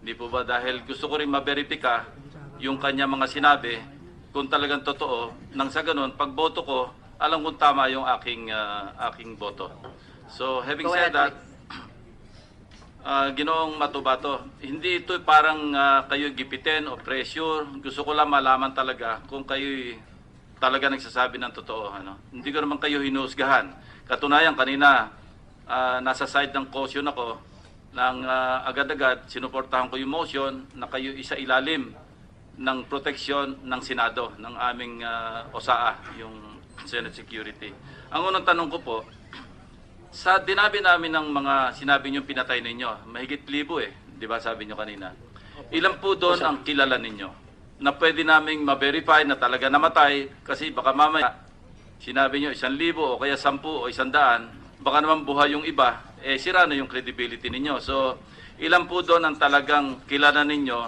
Hindi po ba? Dahil gusto ko rin ma-verify yung kanya mga sinabi kung talagang totoo. Nang sa ganun, pag boto ko, alam kung tama yung aking boto. So, having Go said ahead, that, Ginoong Matubato, hindi ito parang kayo gipitin o pressure. Gusto ko lang malaman talaga kung kayo talaga nagsasabi ng totoo. Ano? Hindi ko naman kayo hinuhusgahan. Katunayan, kanina, nasa side ng caution ako, nang agad-agad sinuportahan ko yung motion na kayo isa ilalim ng proteksyon ng Senado, ng aming OSAA, yung Senate Security. Ang unang tanong ko po, sa dinabi namin ng mga sinabi niyo pinatay ninyo, mahigit 1,000 di ba sabi niyo kanina? Ilan po doon ang kilala ninyo na pwede naming ma-verify na talaga namatay kasi baka mamaya sinabi niyo 1,000 o kaya 10 o 100, baka naman buhay yung iba, sira na yung credibility ninyo. So, ilan po doon ang talagang kilala ninyo,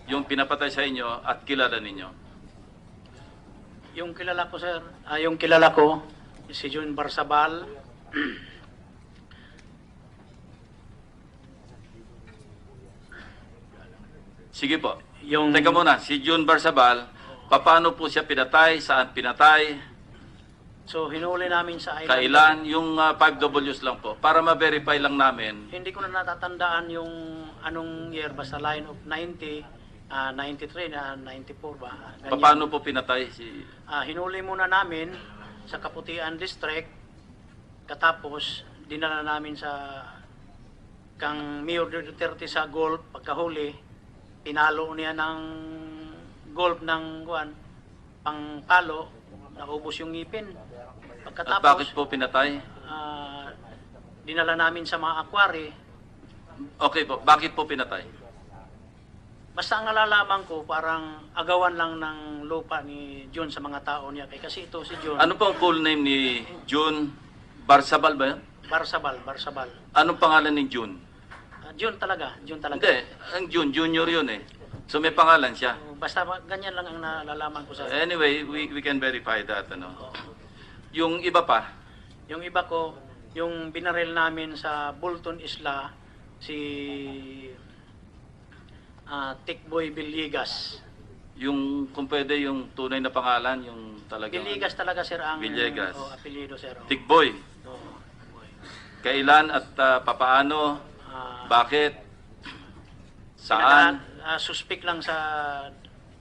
yung pinapatay sa inyo at kilala ninyo? Yung kilala ko, sir, yung kilala ko, si Jun Barsabal. Sige po. Yung- Teka muna, si Jun Barsabal, paano po siya pinatay, saan pinatay, So, hinuli namin sa island. kailan, yung 5Ws lang po, para ma-verify lang namin. Hindi ko na natatandaan yung anong year, basta line of 90, 93 na 94 ba. Ganyan. Paano po pinatay si... Hinuli muna namin sa Kaputian District, katapos dinala namin sa kang Mayor Duterte sa golf. Pagkahuli, pinalo niya ng golf ng pangpalo, naubos yung ngipin. At Pagkatapos, bakit po pinatay? dinala namin sa mga aquari. Okay po, bakit po pinatay? Basta ang nalalaman ko, parang agawan lang ng lupa ni John sa mga tao niya. Kasi ito si John, Ano pong full name ni Jun Barsabal ba yan? Barsabal. Anong pangalan ni Jun? John talaga. Hindi, ang Jun, junior yun eh. So may pangalan siya. Basta ganyan lang ang nalalaman ko sa... Anyway, we can verify that. Ano. Yung iba pa, Yung iba ko, yung binaril namin sa Bolton Isla, si Tikboy Villegas. yung kung pwede yung tunay na pangalan, yung talagang... Villegas talaga, sir, ang Villegas. apelyido, sir. Tikboy. Oo. Kailan at papaano? Ah, Bakit? Saan? Suspect lang sa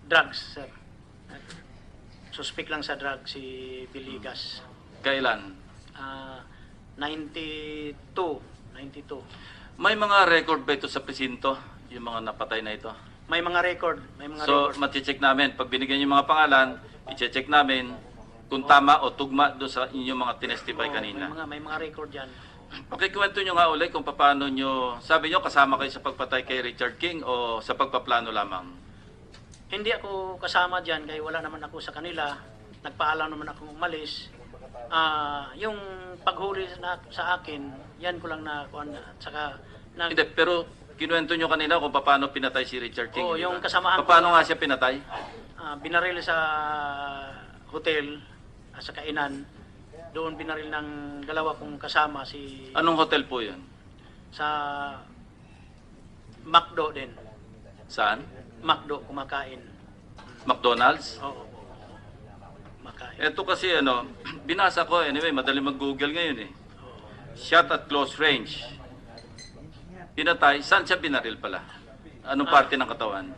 drugs, sir. Suspect lang sa drugs si Villegas. Kailan? 92. May mga record ba ito sa presinto? Yung mga napatay na ito? May mga record. So, mati-check namin. Pag binigyan yung mga pangalan, i-check namin kung tama o tugma doon sa inyong mga tinestify Oo, kanina. May mga record yan. Okay, kwento nyo nga ulit kung paano nyo, sabi nyo kasama kayo sa pagpatay kay Richard King o sa pagpaplano lamang? Hindi ako kasama dyan, kaya wala naman ako sa kanila. Nagpaalam naman akong umalis. Yung paghuli sa akin, yan ko lang na at saka Hindi, pero kinuwento nyo kanina kung paano pinatay si Richard King. Oo, di yung ba? kasamahan ko Paano na- nga siya pinatay? binaril sa hotel sa Kainan. Doon binaril ng dalawa kong kasama si Anong hotel po yun? sa McDo din. Saan? McDo, kumakain. McDonald's? Oo. Makain. Ito kasi binasa ko anyway, madali mag-google ngayon eh. Shot at close range. Pinatay, saan siya binaril pala? Anong parte ng katawan?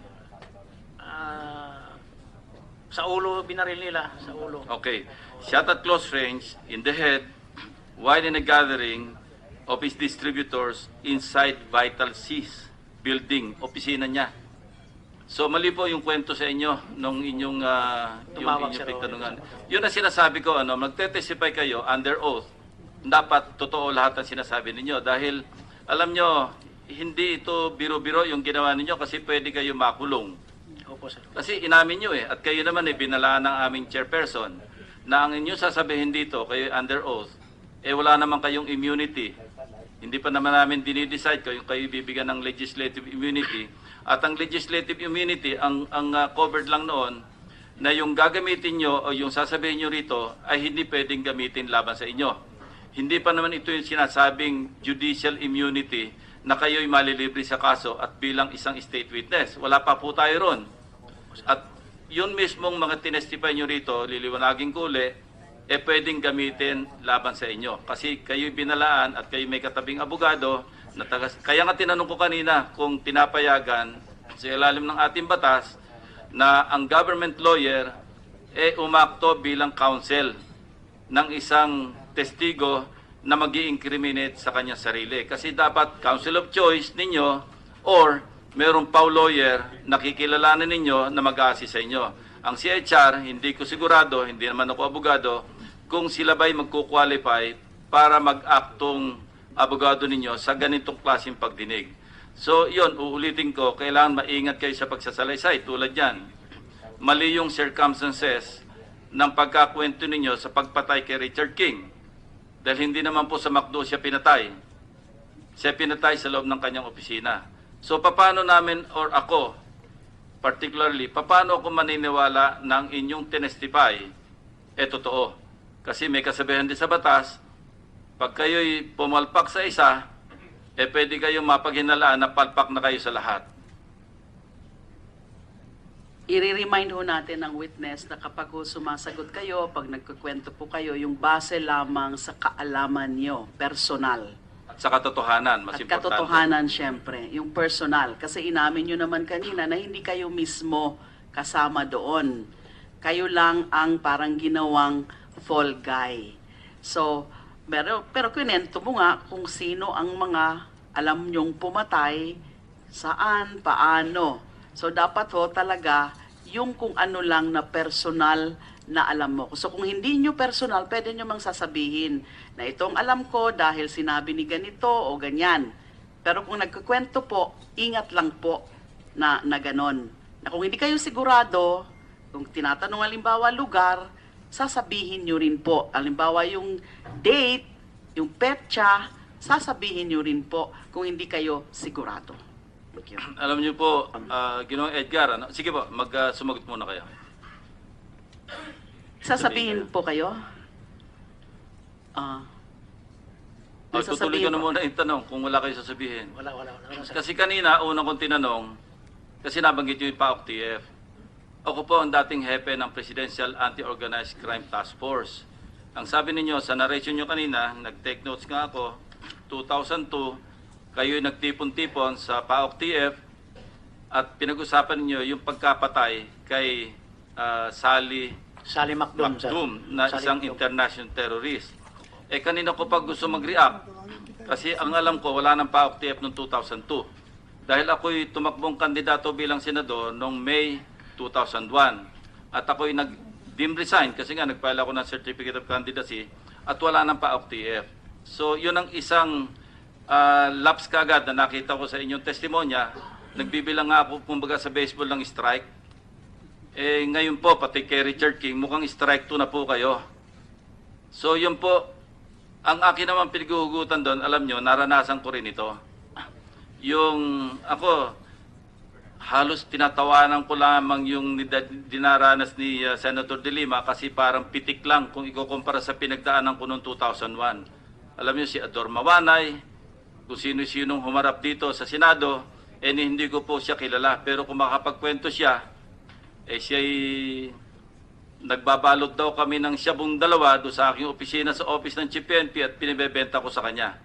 Sa ulo binaril nila, sa ulo. Okay. Shot at close range, in the head, while in a gathering of his distributors inside Vital Seas building, opisina niya. So mali po yung kwento sa inyo nung inyong Tumawag yung siya inyong raw. pagtanungan. Yun ang sinasabi ko, magte-testify kayo under oath. Dapat totoo lahat ng sinasabi ninyo dahil alam nyo, hindi ito biro-biro yung ginawa ninyo kasi pwede kayo makulong. Opo, sir. Kasi inamin nyo at kayo naman binalaan ng aming chairperson na ang inyo sasabihin dito, kayo under oath, wala naman kayong immunity. Hindi pa naman namin dinidecide kayo bibigyan ng legislative immunity. At ang legislative immunity, ang covered lang noon, na yung gagamitin nyo o yung sasabihin nyo rito ay hindi pwedeng gamitin laban sa inyo. Hindi pa naman ito yung sinasabing judicial immunity na kayo'y malilibre sa kaso at bilang isang state witness. Wala pa po tayo ron. At yun mismong mga tinestify nyo rito, liliwanagin ko uli, pwedeng gamitin laban sa inyo. Kasi kayo'y binalaan at kayo may katabing abogado. Kaya nga tinanong ko kanina kung pinapayagan sa ilalim ng ating batas na ang government lawyer umakto bilang counsel ng isang testigo na mag-i-incriminate sa kanyang sarili. Kasi dapat counsel of choice ninyo or merong PAW lawyer na kikilalanin ninyo na mag-assist sa inyo. Ang CHR, hindi ko sigurado, hindi naman ako abogado, kung sila ba'y magkukwalify para mag-aktong abogado ninyo sa ganitong klaseng pagdinig. So, yun, uulitin ko, kailangan maingat kayo sa pagsasalaysay. Tulad yan, mali yung circumstances ng pagkakwento ninyo sa pagpatay kay Richard King. Dahil hindi naman po sa McDo siya pinatay. Siya pinatay sa loob ng kanyang opisina. So, paano namin, or ako, particularly, paano ako maniniwala ng inyong tinestify, totoo. Kasi may kasabihan din sa batas, pag kayo'y pumalpak sa isa, pwede kayong mapaghinalaan na palpak na kayo sa lahat. I-remind ho natin ng witness na kapag ho sumasagot kayo, pag nagkukwento po kayo, yung base lamang sa kaalaman nyo, personal. At sa katotohanan, mas At importante. katotohanan, syempre, yung personal. Kasi inamin nyo naman kanina na hindi kayo mismo kasama doon. Kayo lang ang parang ginawang fall guy. So, pero kinento mo nga kung sino ang mga alam nyong pumatay, saan, paano. So, dapat ho talaga yung kung ano lang na personal na alam mo. So, kung hindi nyo personal, pwede nyo mang sasabihin na itong alam ko dahil sinabi ni ganito o ganyan. Pero kung nagkukwento po, ingat lang po na ganon. Na kung hindi kayo sigurado, kung tinatanong halimbawa lugar, sasabihin nyo rin po. Halimbawa yung date, yung petsa, sasabihin nyo rin po kung hindi kayo sigurado. Thank you. Alam niyo po, Ginoong Edgar, sige po, sumagot muna kayo. Sasabihin po kayo? May Tutuloy ko sasabihin na po. muna yung tanong kung wala kayo sasabihin. Wala. Kasi kanina, unang kong tinanong, kasi nabanggit nyo yung PAOK-TF. Ako po ang dating hepe ng Presidential Anti-Organized Crime Task Force. Ang sabi ninyo, sa narration nyo kanina, nag-take notes nga ako, 2002, kayo'y nagtipon-tipon sa PAOK-TF at pinag-usapan ninyo yung pagkapatay kay Sally Macdum, sir. Macdum na Sally isang Macdum. international terrorist. Kanina ko pa gusto mag-react kasi ang alam ko wala ng PAOK-TF noong 2002. Dahil ako'y tumakbong kandidato bilang senador noong May 2001 at ako'y nag-dim resign kasi nga nag-file ako ng Certificate of Candidacy at wala ng PAOK-TF. So yun ang isang lapse kagad na nakita ko sa inyong testimonya. Nagbibilang nga ako kumbaga sa baseball ng strike. Ngayon po, pati kay Richard King, mukhang strike 2 na po kayo. So yun po, ang akin naman pinaghuhugutan doon, alam nyo, naranasan ko rin ito. Yung ako, halos tinatawanan ko lamang yung dinaranas ni Senator De Lima kasi parang pitik lang kung ikukumpara sa pinagdaanan ko noong 2001. Alam nyo, si Ador Mawanay, kung sino-sinong humarap dito sa Senado, hindi ko po siya kilala. Pero kung makapagkwento siya, siya'y nagbabalot daw kami ng siyabong dalawa doon sa aking opisina sa office ng Chief PNP at pinibebenta ko sa kanya.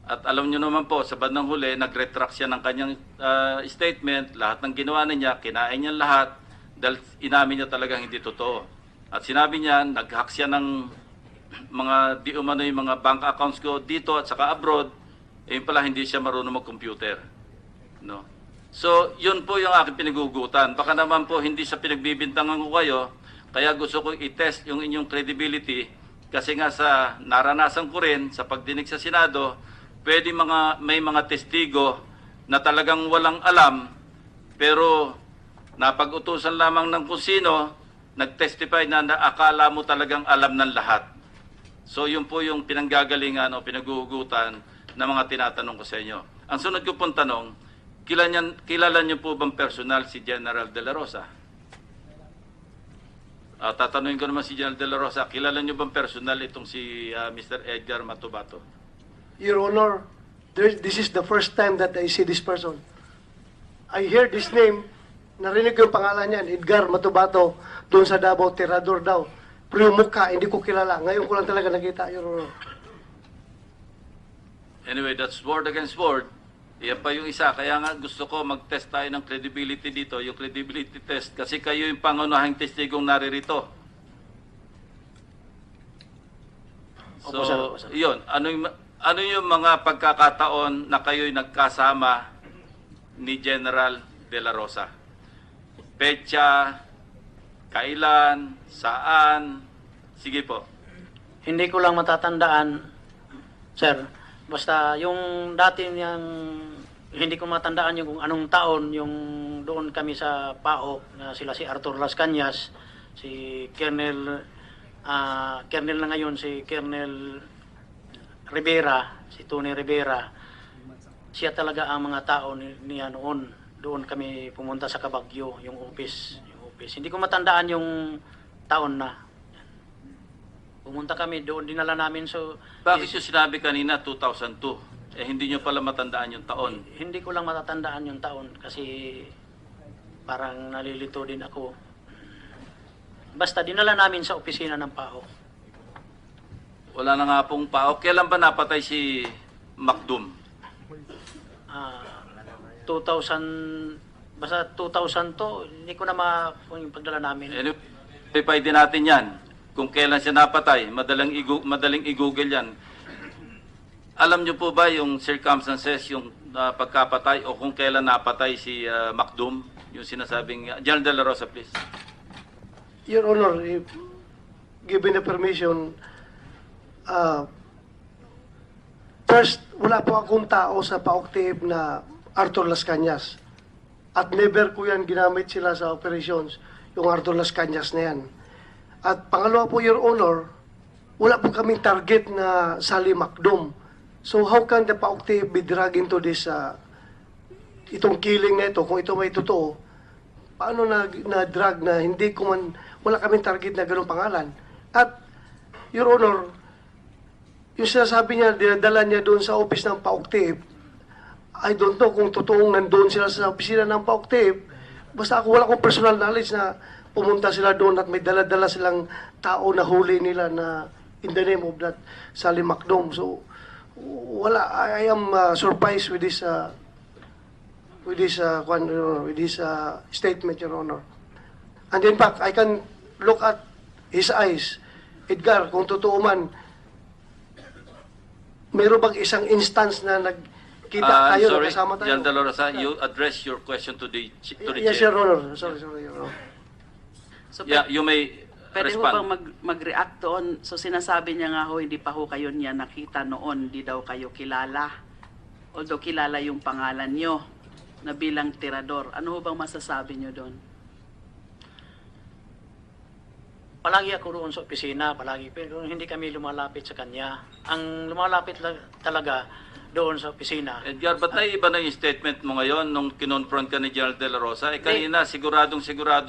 At alam nyo naman po, sa bandang huli, nag-retract siya ng kanyang statement, lahat ng ginawa niya, kinain niya lahat, dahil inamin niya talagang hindi totoo. At sinabi niya, nag-hack siya ng mga di umano yung mga bank accounts ko dito at saka abroad, yun pala hindi siya marunong mag-computer. No? So, yun po yung aking pinigugutan. Baka naman po hindi sa pinagbibintangan ko kayo, kaya gusto ko i-test yung inyong credibility kasi nga sa naranasan ko rin sa pagdinig sa Senado, may mga testigo na talagang walang alam pero napag-utusan lamang ng kung sino, nag-testify na akala mo talagang alam ng lahat. So yun po yung pinanggagalingan o pinaghuhugutan ng mga tinatanong ko sa inyo. Ang sunod ko pong tanong, kilala niyo po bang personal si General De La Rosa? Tatanungin ko naman si General De La Rosa, kilala niyo bang personal itong si Mr. Edgar Matubato? Your Honor, This is the first time that I see this person. I hear this name, narinig ko yung pangalan niyan, Edgar Matubato, doon sa Davao, Tirador daw. Pero yung mukha, hindi ko kilala. Ngayon ko lang talaga nakita, Your Honor. Anyway, that's word against word. Yan pa yung isa. Kaya nga gusto ko mag-test tayo ng credibility dito, yung credibility test. Kasi kayo yung pangunahing testigong naririto. So, Opo, sir. Opo, sir. yun. Ano yung mga pagkakataon na kayo'y nagkasama ni General De La Rosa? Petsa, kailan, saan? Sige po. Hindi ko lang matatandaan, sir. Basta yung dati niyang, hindi ko matandaan yung kung anong taon yung doon kami sa PAOK, na sila si Arthur Las Cañas, si Colonel na ngayon, si Colonel Rivera, si Tony Rivera. Siya talaga ang mga tao niya noon. Doon kami pumunta sa Kabagyo, yung office. Hindi ko matandaan yung taon na. Pumunta kami doon, dinala namin. So, Bakit yung sinabi kanina 2002? Hindi nyo pala matandaan yung taon. hindi ko lang matatandaan yung taon kasi parang nalilito din ako. Basta dinala namin sa opisina ng PAO. Wala na nga pong pao. Kailan ba napatay si Macdum? 2000, basta 2000 to, hindi ko na yung pagdala namin. Anyway, verify din natin yan. Kung kailan siya napatay, madaling i-google yan. Alam niyo po ba yung circumstances, yung pagkapatay o kung kailan napatay si Macdum? Yung sinasabing, General De La Rosa, please. Your Honor, if given the permission, first, wala po akong tao sa PAOK na Arthur Las Cañas. At never ko yan ginamit sila sa operations, yung Arthur Las Cañas na yan. At pangalawa po, Your Honor, wala po kaming target na Sally Macdum. So how can the PAOK be dragged into this, itong killing na ito, kung ito may totoo, paano na-drag na hindi ko man, wala kaming target na ganung pangalan. At, Your Honor, yung sinasabi niya, dinadala niya doon sa office ng PAOK, I don't know kung totoong nandoon sila sa opisina ng PAOK. Basta ako, wala akong personal knowledge na pumunta sila doon at may dala-dala silang tao na huli nila na in the name of that Sally Macdum. So, wala. I am surprised with this statement, Your Honor. And in fact, I can look at his eyes. Edgar, kung totoo man, meron bang isang instance na nagkita tayo, sorry, nakasama tayo? General De La Rosa, you address your question to the Yes, chair. Your Honor. Sorry, Your Honor. So, Yeah, you may pwede ho bang respond. mag-react doon? So sinasabi niya nga ho, hindi pa ho kayo niya nakita noon, di daw kayo kilala. Although kilala yung pangalan niyo na bilang tirador. Ano ho bang masasabi niyo doon? Palagi ako roon sa opisina, palagi. Pero hindi kami lumalapit sa kanya. Ang lumalapit talaga doon sa opisina. Edgar, ba't naiiba na yung statement mo ngayon nung kinonfront ka ni General De La Rosa? Kanina, sigurado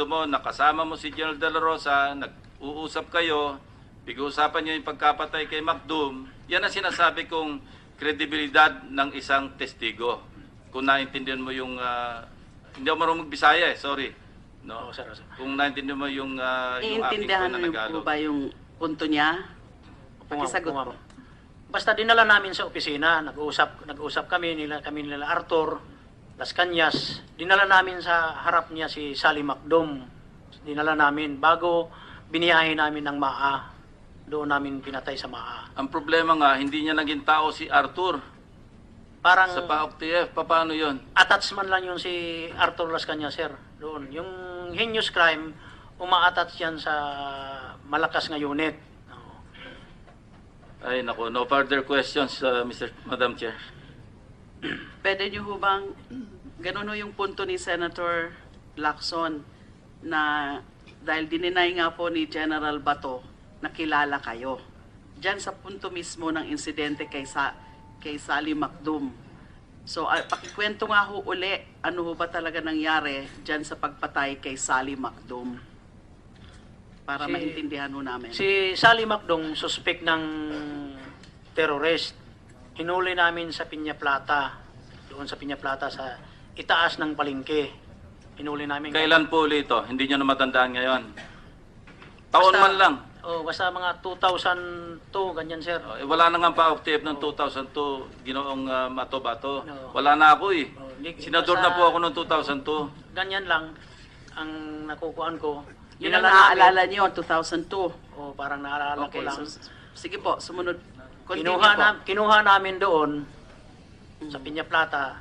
mo, nakasama mo si General De La Rosa, nag-uusap kayo, pag-uusapan niyo yung pagkapatay kay Macdum. Yan ang sinasabi kong kredibilidad ng isang testigo. Kung naintindihan mo yung, hindi ako marunong magbisaya sorry. No? Sir. Kung naintindihan mo yung aking Iintindihan na niyo po ba yung punto niya? Pakisagot po. Basta dinala namin sa opisina, nag-usap kami nila Arthur Las Cañas. Dinala namin sa harap niya si Sally Macdum. Dinala namin bago biniyahe namin ng MAA. Doon namin pinatay sa MAA. Ang problema nga, hindi niya naging tao si Arthur Parang sa PAOK-TF. Paano yun? attachment lang yun si Arthur Las Cañas, sir. Doon. Yung heinous crime, uma-attach yan sa malakas nga unit. Ay, naku, no further questions, Madam Chair. Pwede niyo ho bang, ganun ho yung punto ni Senator Lacson na dahil dininay nga po ni General Bato na kilala kayo. Diyan sa punto mismo ng insidente kay Sally Macdum. So, pakikwento nga ho uli, ano ho ba talaga nangyari diyan sa pagpatay kay Sally Macdum? Para maintindihan ho namin. Si Sally Macdum, suspect ng terrorist. hinuli namin sa Piña Plata. Doon sa Piña Plata sa itaas ng palengke. Hinuli namin. Kailan po ulit ito? Hindi nyo na matandaan ngayon. Taon Basta- man lang. Oh, basta mga 2002, ganyan sir. Wala na nga pa-octave ng 2002, ginoong Mato-Bato. No. Wala na ako eh. Oh, Senador basta- na po ako noong 2002. Ganyan lang ang nakukuhan ko. Yun ang Dinala namin. naaalala nyo, 2002. Oh, parang naalala ko Okay, lang. so, sige po, sumunod. Continue Kinuha po. namin doon sa Piña Plata,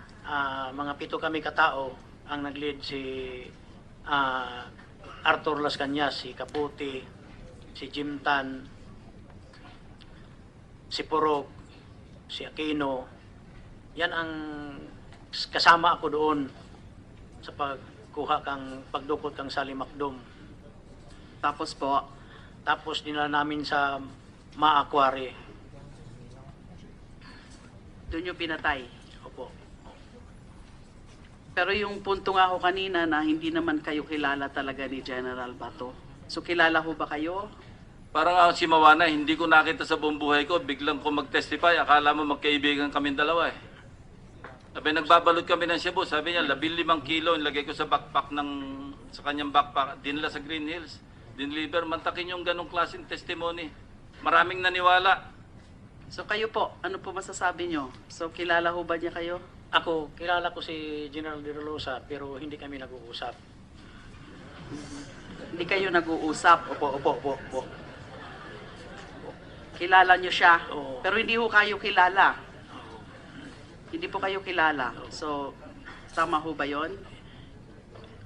mga 7 kami katao ang nag-lead si Arthur Las Cañas, si Caputi, si Jim Tan, si Purok, si Aquino. Yan ang kasama ako doon sa pagdukot kang Sally Macdom. Tapos po, Tapos dinala namin sa Maakwari. doon nyo pinatay. Opo. Pero yung punto nga ho kanina na hindi naman kayo kilala talaga ni General Bato. So kilala ho ba kayo? Parang ako si Mawana, hindi ko nakita sa buong buhay ko, biglang ko mag-testify, akala mo magkaibigan kami dalawa eh. Sabi, nagbabalot kami ng Cebu, sabi niya, 15 kilo, nilagay ko sa backpack sa kanyang backpack, dinala sa Green Hills, dinliver, mantakin yung ganong klaseng testimony. Maraming naniwala. So kayo po, ano po masasabi nyo? So kilala ho ba niya kayo? Ako, kilala ko si General De La Rosa pero hindi kami nag-uusap. Hindi kayo nag-uusap. Opo. Kilala nyo siya. Oo. Pero hindi ho kayo kilala. Hindi po kayo kilala. So, tama ho ba yon?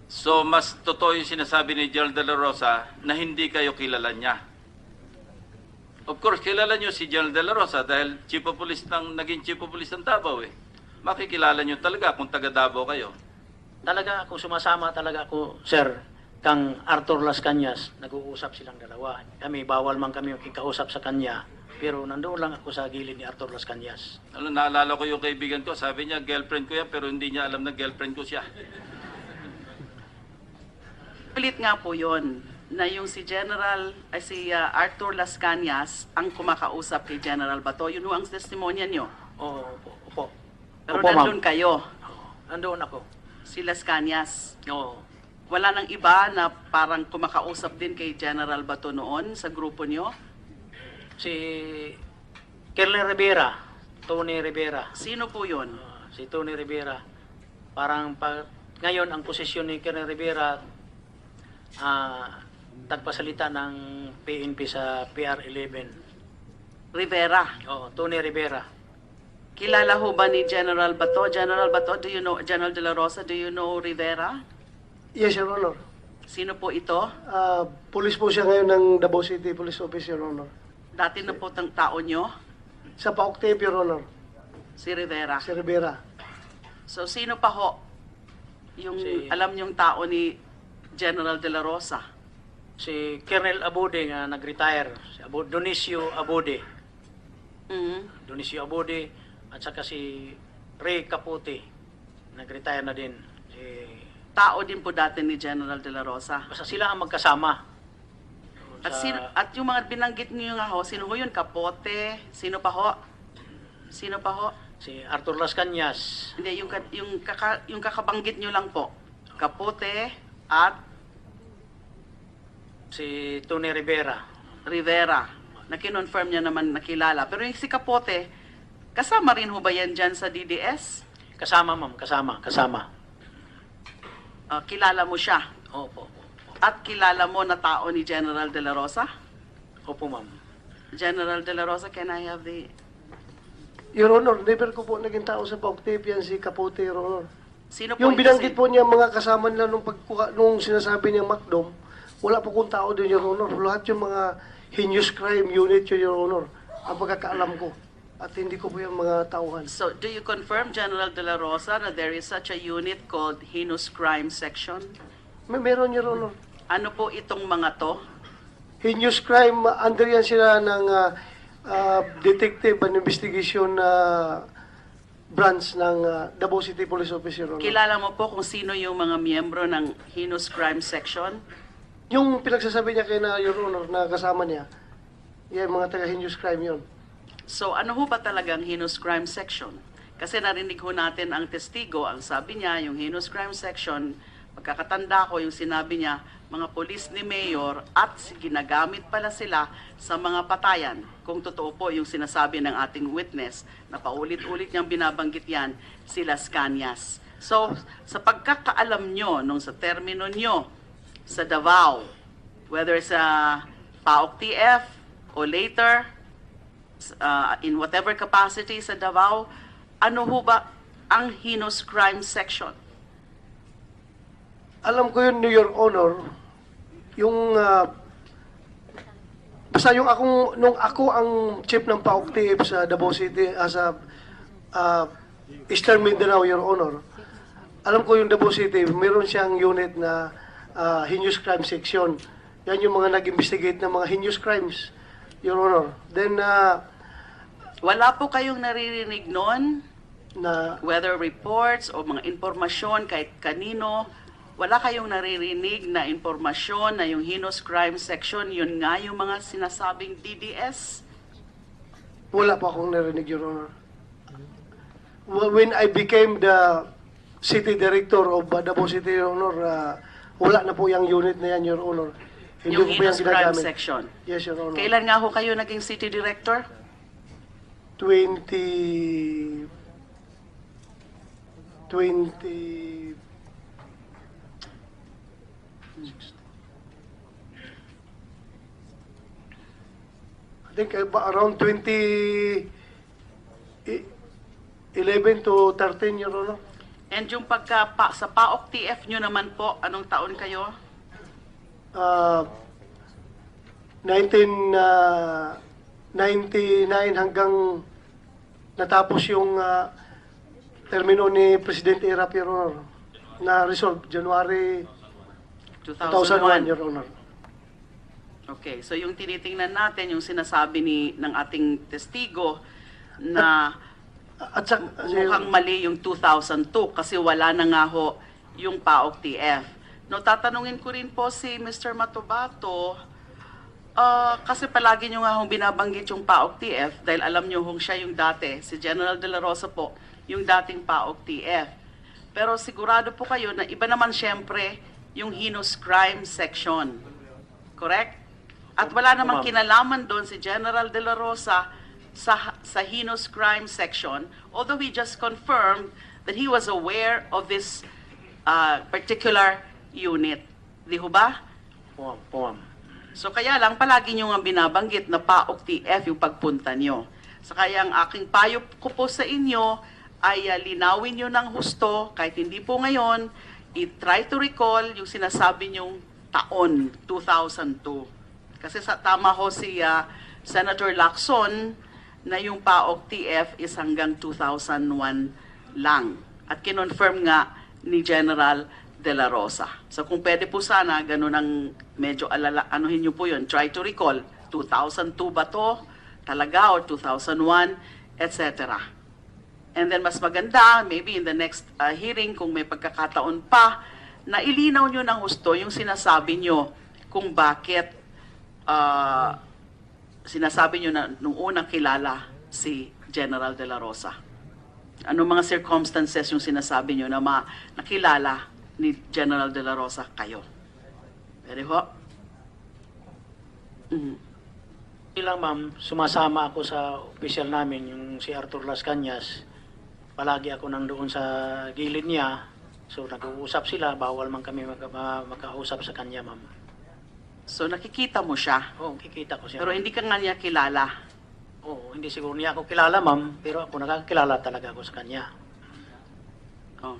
So, mas totoo yung sinasabi ni General De La Rosa na hindi kayo kilala niya. Of course, kilala niyo si General De La Rosa dahil naging Chief of Police ng Davao eh. Makikilala niyo talaga kung taga Davao kayo. Talaga ako, sumasama talaga ako, sir, kang Arthur Las Cañas, nag-uusap silang dalawa. Kami, bawal man kami kikausap sa kanya, pero nandoon lang ako sa gilid ni Arthur Las Cañas. Naalala ko yung kaibigan ko, sabi niya, girlfriend ko yan, pero hindi niya alam na girlfriend ko siya. Pilit nga po yon na yung si Arthur Las Cañas ang kumakausap kay General Bato. Yun ho ang testimonya nyo. Opo. Pero Opo, nandun ma'am. kayo, Nandoon ako. si Las Cañas. Oo. Wala nang iba na parang kumakausap din kay General Bato noon sa grupo nyo? Si Kerlin Rivera, Tony Rivera. Sino po yun? Si Tony Rivera. Ngayon, ang posisyon ni Kerlin Rivera, tagpasalita ng PNP sa PR11. Rivera. Oo, Tony Rivera. Kilala ho ba ni General Bato? General Bato, do you know, General De La Rosa, do you know Rivera? Yes, Your Honor. Sino po ito? Police po siya ngayon ng Davao City Police Office, Your Honor. Dati na po tang tao nyo, Sa pa-octave, Your Honor, si Rivera. si Rivera. So, sino pa ho? Yung alam nyong tao ni General De La Rosa? Si Colonel Abode nga nag-retire. Si Dionisio Abode. Mhm. Dionisio Abode at saka si Ray Caputi. Nag-retire na din. Tao din po dati ni General De La Rosa. Basta sila ang magkasama. At yung mga binanggit niyo nga ho, sino ho yun? Capote? Sino pa ho? Sino pa ho? Si Arthur Las Cañas. Hindi, yung kakabanggit niyo lang po. Capote at Si Tony Rivera. Rivera. Na kinonfirm niya naman nakilala. Pero yung si Capote, kasama rin ho ba yan dyan sa DDS? Kasama, ma'am. Kasama. Kilala mo siya? Opo. At kilala mo na tao ni General De La Rosa? Opo, ma'am. General De La Rosa, can I have the... Your Honor, never ko po naging tao sa pa-octave yan, si Capote, Your Honor. Sino po Yung ito binanggit si- po niya mga kasama nila nung sinasabi niya Macdom, wala po kong tao din, Your Honor. Lahat yung mga heinous crime unit yun, Your Honor. Ang pagkakaalam ko. At hindi ko po yung mga tauhan. So, do you confirm, General De La Rosa, that there is such a unit called Heinous Crime Section? Meron, Your Honor. Ano po itong mga to? Heinous crime, under yan sila ng detective and investigation branch ng Davao City Police Office, Your Honor. Kilala mo po kung sino yung mga miyembro ng Heinous Crime Section? Yung pinagsasabi niya kay na, Your Honor, na kasama niya, yan, mga taga-heinous crime yun. So ano ho ba talagang heinous crime section? Kasi narinig ho natin ang testigo, ang sabi niya, yung heinous crime section, pagkakatanda ko yung sinabi niya, mga polis ni Mayor at ginagamit pala sila sa mga patayan. Kung totoo po yung sinasabi ng ating witness na paulit-ulit niyang binabanggit yan, si Las Cañas. So, sa pagkakaalam nyo, nung sa termino nyo sa Davao, whether sa PAOK TF o later, in whatever capacity sa Davao, ano ho ba ang heinous crime section? Alam ko yun, Your Honor, yung basta yung nung ako ang chief ng PAOK TF sa Davao City sa Eastern Mindanao, Your Honor. Alam ko yung Davao City, meron siyang unit na heinous crime section. Yan yung mga nag-investigate ng mga heinous crimes, Your Honor. Then Wala po kayong naririnig noon, na whether reports o mga impormasyon kahit kanino, wala kayong naririnig na impormasyon na yung heinous crime section, yun nga yung mga sinasabing DDS? wala pa akong narinig, Your Honor. When I became the city director of Davao City, Your Honor, wala na po yung unit na yan, Your Honor. Hindi Yung ko pa yan heinous crime ginagamit. section. Yes, Your Honor. Kailan nga ho kayo naging city director? 20 I think around 2011 to 13, Your Honor. And yung sa PAOK TF nyo naman po, anong taon kayo? 1999 hanggang natapos yung termino ni Presidente Erap, Your Honor, na resolve January 2001, Your Honor. Okay, so yung tinitingnan natin, yung sinasabi ng ating testigo na At sa, mukhang mali yung 2002 kasi wala na nga ho yung PAOK TF. No, tatanungin ko rin po si Mr. Matubato, kasi palagi nyo nga hong binabanggit yung PAOK TF dahil alam nyo hong siya yung dati, si General De La Rosa po, yung dating PAOK TF. Pero sigurado po kayo na iba naman syempre yung heinous crime section. Correct? At wala namang kinalaman doon si General De La Rosa sa heinous crime section, although he just confirmed that he was aware of this particular unit. Di ho ba? Puwam. So kaya lang, palagi nyo nga binabanggit na PAOK TF yung pagpunta nyo. So kaya ang aking payo ko po sa inyo ay linawin nyo ng husto, kahit hindi po ngayon, i-try to recall yung sinasabi nyong taon, 2002. Kasi tama ho si Senator Lacson na yung PAOK TF is hanggang 2001 lang. At kinonfirm nga ni General De La Rosa. So kung pwede po sana, ganun ang medyo anuhin nyo po yun. Try to recall, 2002 ba to? Talaga, or 2001, etc. And then mas maganda, maybe in the next hearing, kung may pagkakataon pa, na ilinaw nyo ng husto yung sinasabi nyo kung bakit sinasabi nyo na nung unang kilala si General De La Rosa. Anong mga circumstances yung sinasabi nyo na nakilala ni General De La Rosa kayo? Pwede ho? Lang ma'am, sumasama ako sa official namin, yung si Arthur Las Cañas. Palagi ako nandoon sa gilid niya. So nag-uusap sila, bawal man kami makausap sa kanya, ma'am. So nakikita mo siya, Oo, kikita ko siya. pero hindi ka nga niya kilala. Oo, hindi siguro niya ako kilala, ma'am, pero ako nakakilala talaga ako sa kanya. Oh.